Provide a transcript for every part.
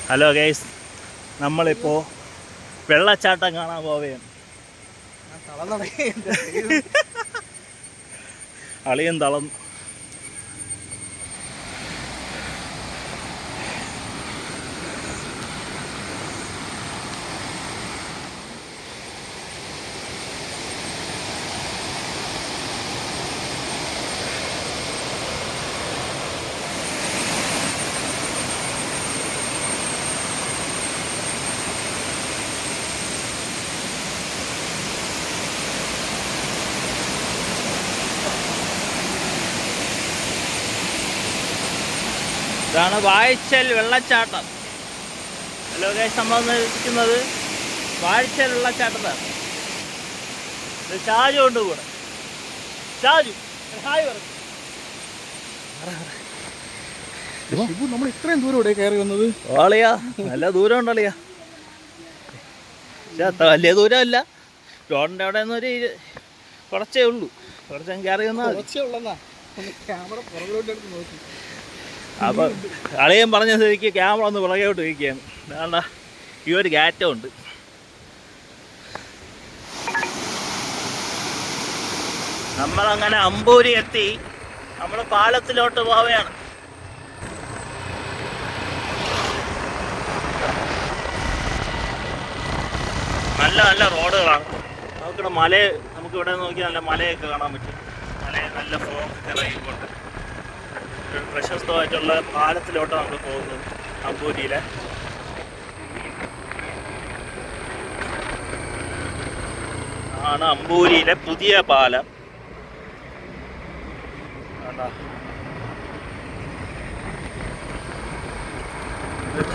Hello guys, നമ്മളിപ്പോൾ വെള്ളച്ചാട്ടം കാണാൻ പോവുകയാണ്. അളിയൻ തളർന്നു. ഇതാണ് വാഴച്ചൽ വെള്ളച്ചാട്ടം. ഹലോ ഗൈസ്, നമ്മൾ ഇരിക്കുന്നത് വാഴച്ചൽ വെള്ളച്ചാട്ടത്താണ്. ഷാജു ഉണ്ട് കൂടെ. ഷാജു ഹായ് പറഞ്ഞു. നമ്മൾ ഇത്രയും ദൂരം ഇവിടെ കയറി വന്നത് ഓളിയാ, നല്ല ദൂരം ഉണ്ടളിയാ. അത്ര വലിയ ദൂരമല്ല, റോഡിൻ്റെ അവിടെ നിന്നൊരു കുറച്ചേ ഉള്ളൂ. കുറച്ച് കയറി വന്നാൽ ക്യാമറ പുറകിലോട്ട് നോക്കി. അപ്പം അളിയൻ പറഞ്ഞ സ്ഥിതിക്ക് ക്യാമറ ഒന്ന് പുറകോട്ട് വയ്ക്കുകയാണ്. വേണ്ട, ഈ ഒരു ഗാറ്റം ഉണ്ട്. നമ്മളങ്ങനെ അമ്പൂരി എത്തി. നമ്മൾ പാലത്തിലോട്ട് പോവുകയാണ്. നല്ല നല്ല റോഡുകളാണ്. നമുക്കിവിടെ നമുക്കിവിടെ നോക്കി നല്ല മലയൊക്കെ കാണാൻ പറ്റും. നല്ല ഫോഗൊക്കെ ഇറങ്ങിക്കൊണ്ട് പ്രശസ്തമായിട്ടുള്ള പാലത്തിലോട്ട് നമ്മൾ പോകുന്നത് അമ്പൂരിയിലെ. ആണ് അമ്പൂരിയിലെ പുതിയ പാലം.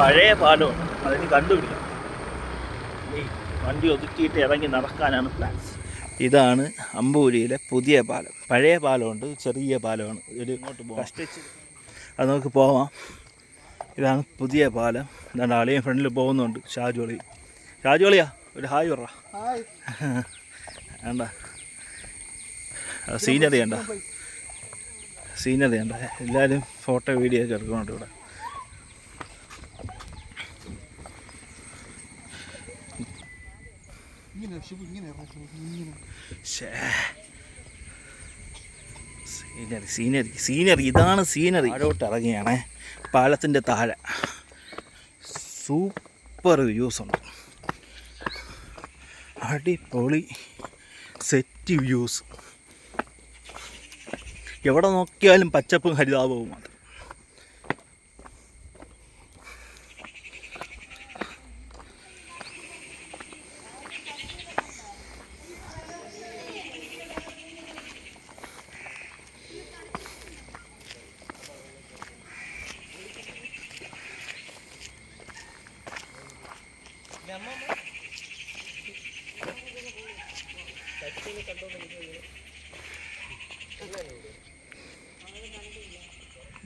പഴയ പാലമാണ്, അതിന് കണ്ടുപിടിക്കണം. ഈ വണ്ടി ഒതുക്കിയിട്ട് ഇറങ്ങി നടക്കാനാണ് പ്ലാൻസ്. ഇതാണ് അമ്പൂരിയിലെ പുതിയ പാലം. പഴയ പാലമുണ്ട്, ചെറിയ പാലമാണ്. ഒരു ഇങ്ങോട്ട് പോകാം, അത് നമുക്ക് പോവാം. ഇതാണ് പുതിയ പാലം. എന്താണ് അളിയും ഫ്രണ്ടിൽ പോകുന്നുണ്ട്. ഷാജുളിയാ ഒരു ഹായ് പറ. വേണ്ട, സീനറി വേണ്ട, സീനറി വേണ്ട. എല്ലാവരും ഫോട്ടോ വീഡിയോ ഒക്കെ എടുക്കുന്നുണ്ട് ഇവിടെ. സീനറി ഇതാണ് സീനറി. താഴോട്ട് ഇറങ്ങിയാണേ, പാലത്തിൻ്റെ താഴെ സൂപ്പർ വ്യൂസ് ഉണ്ട്. അടിപൊളി സെറ്റ് വ്യൂസ്. എവിടെ നോക്കിയാലും പച്ചപ്പും ഹരിതാപവും മാത്രം.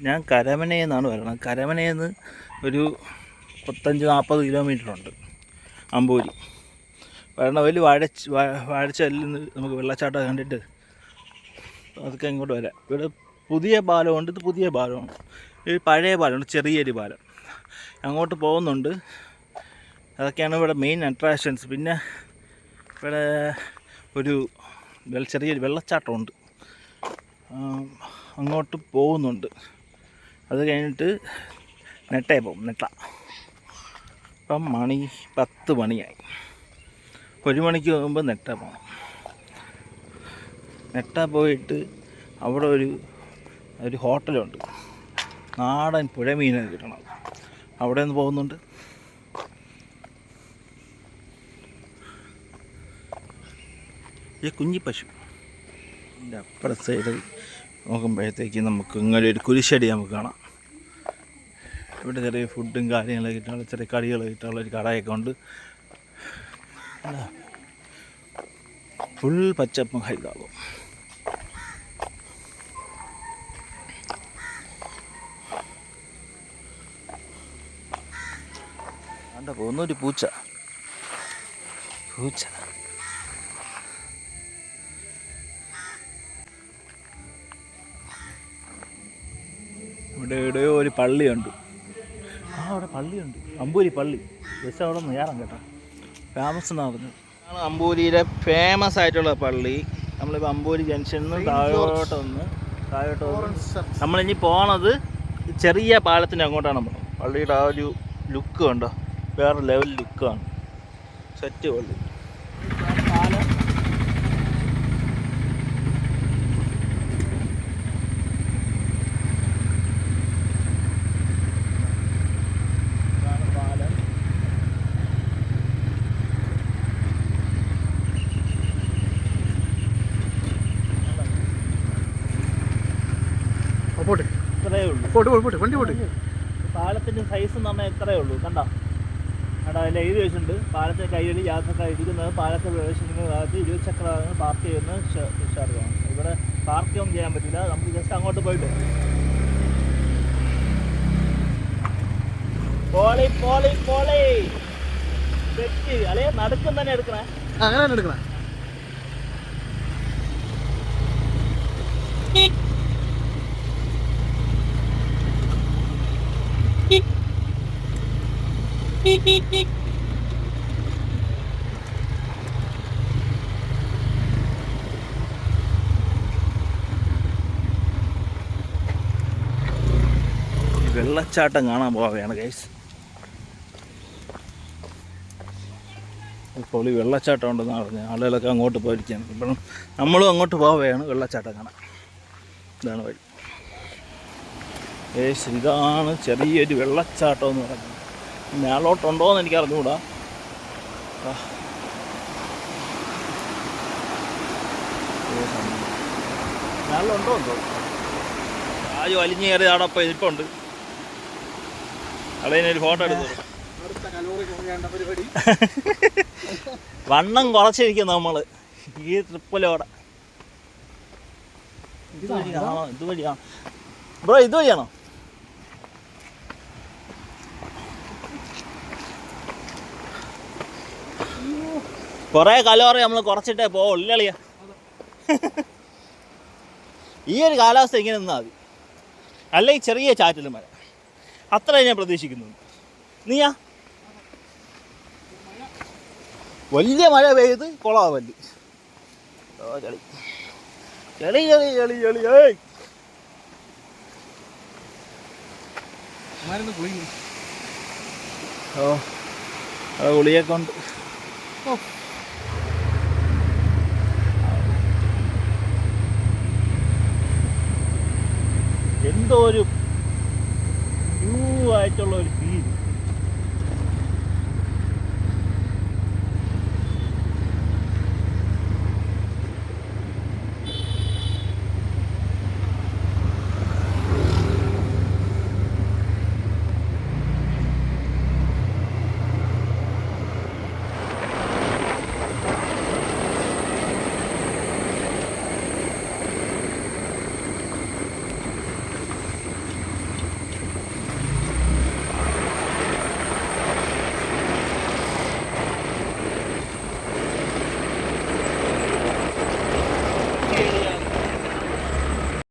ഞാൻ കരമനയെന്നാണ് പറയുന്നത്. കരമനയെന്ന് ഒരു 35-40 കിലോമീറ്ററുണ്ട് അമ്പൂരി. കാരണം വലിയ വാഴച്ചലിൽ നിന്ന് നമുക്ക് വെള്ളച്ചാട്ടം കണ്ടിട്ട് അതൊക്കെ ഇങ്ങോട്ട് വരാം. ഇവിടെ പുതിയ പാലമുണ്ട്. ഇത് പുതിയ പാലമാണ്. ഇത് പഴയ പാലമുണ്ട്, ചെറിയൊരു പാലം. അങ്ങോട്ട് പോകുന്നുണ്ട്. അതൊക്കെയാണ് ഇവിടെ മെയിൻ അട്രാക്ഷൻസ്. പിന്നെ ഇവിടെ ഒരു ചെറിയൊരു വെള്ളച്ചാട്ടമുണ്ട്, അങ്ങോട്ട് പോകുന്നുണ്ട്. അത് കഴിഞ്ഞിട്ട് നെട്ടേ പോകും. ഇപ്പം 10 മണിയായി. 1 മണിക്ക് മുമ്പ് നെട്ട പോകണം. നെട്ട പോയിട്ട് അവിടെ ഒരു ഹോട്ടലുണ്ട്, നാടൻ പുഴമീൻ കിട്ടണം. അവിടെ നിന്ന് പോകുന്നുണ്ട്. ഈ കുഞ്ഞി പശു ഇതിൻ്റെ അപ്പുറത്തെ സൈഡ് നോക്കുമ്പോഴത്തേക്ക് നമുക്ക് ഇങ്ങനെ ഒരു കുരിശടി നമുക്ക് കാണാം. ഇവിടെ ചെറിയ ഫുഡും കാര്യങ്ങളൊക്കെ കിട്ടാനുള്ള, ചെറിയ കടികൾ കിട്ടാനുള്ള ഒരു കടയൊക്കെ ഉണ്ട്. ഫുൾ പച്ചപ്പും ഹരിതാപവും. കണ്ട പോകുന്നൊരു പൂച്ച. ഇവിടെ എവിടെയോ ഒരു പള്ളിയുണ്ട്. അവിടെ പള്ളിയുണ്ട്. അമ്പൂരി പള്ളി ജസ്റ്റ് അവിടെ നിന്ന് കയറാം കേട്ടോ. ഫേമസ് എന്ന് പറഞ്ഞു ആണ് അമ്പൂരിയിലെ ഫേമസ് ആയിട്ടുള്ള പള്ളി. നമ്മളിപ്പോൾ അമ്പൂരി ജംഗ്ഷനിൽ നിന്ന് താഴോട്ട് വന്ന് നമ്മളിനി പോണത് ചെറിയ പാലത്തിൻ്റെ അങ്ങോട്ടാണ് പോകുന്നത്. പള്ളിയുടെ ആ ഒരു ലുക്ക് കണ്ടോ, വേറെ ലെവൽ ലുക്കാണ്. സെറ്റ് പള്ളി. പാലം പോട്ടെ ഇത്രയേ ഉള്ളൂ. പോട്ടെ വണ്ടി പോട്ടെ. പാലത്തിൻ്റെ സൈസ് എന്ന് പറഞ്ഞാൽ ഇത്രയേ ഉള്ളൂ. കണ്ടോ അവിടെ അതിൽ എഴുതി വെച്ചിട്ടുണ്ട്, പാലത്തെ കൈയടി യാത്രക്കാർ ഇരിക്കുന്നത് പാലത്തെ പ്രവേശിക്കുന്ന ഭാഗത്ത് 20 ചക്ര വാഹനങ്ങൾ പാർക്ക് ചെയ്യുന്ന ഷാർജാണ്. ഇവിടെ പാർക്ക് ഒന്നും ചെയ്യാൻ പറ്റില്ല. നമുക്ക് ജസ്റ്റ് അങ്ങോട്ട് പോയിട്ട് പോളി പോളി പോളി തെറ്റി അല്ലേ നടുക്കം തന്നെ എടുക്കണേ. അങ്ങനെ തന്നെ എടുക്കണേ. വെള്ളച്ചാട്ടം കാണാൻ പോവുകയാണ് ഗൈസ്. പൊളി വെള്ളച്ചാട്ടം ഉണ്ടെന്ന് പറഞ്ഞ് ആളുകളൊക്കെ അങ്ങോട്ട് പോയിരിക്കുകയാണ്. ഇപ്പം നമ്മളും അങ്ങോട്ട് പോവുകയാണ് വെള്ളച്ചാട്ടം കാണാൻ. ഇതാണ് വഴി ഗൈസ്. ഇതാണ് ചെറിയൊരു വെള്ളച്ചാട്ടം എന്ന് പറയുന്നത്. മേളോട്ടുണ്ടോ എന്ന് എനിക്ക് അറിഞ്ഞുകൂടാ. മേളിലുണ്ടോ എന്തോ ആരും വലിഞ്ഞു കയറി അവിടെ ഇപ്പോൾ ഇരിപ്പുണ്ട്. അളയിനൊരു ഫോട്ടോ എടുത്തു. വണ്ണം കുറച്ചിരിക്കും നമ്മൾ ഈ ട്രിപ്പിലോടെ. ഇതുവഴിയാണോ ബ്രോ? ഇതുവഴിയാണോ? കുറേ കലോറി നമ്മൾ കുറച്ചിട്ടേ പോവുള്ളൂ അളിയ. ഈ ഒരു കാലാവസ്ഥ ഇങ്ങനെ നിന്നാൽ മതി. അല്ലെങ്കിൽ ചെറിയ ചാറ്റലും മഴ, അത്ര ഞാൻ പ്രതീക്ഷിക്കുന്നു. നീയാ വലിയ മഴ പെയ്ത് കൊളാവല്ലി. ചളി ചളി ചളി ചളി ചളി. ഏയ് ഓ അത് ഗുളിയൊക്കെ ഉണ്ട്. എന്തോ ഒരു വ്യൂ ആയിട്ടുള്ള ഒരു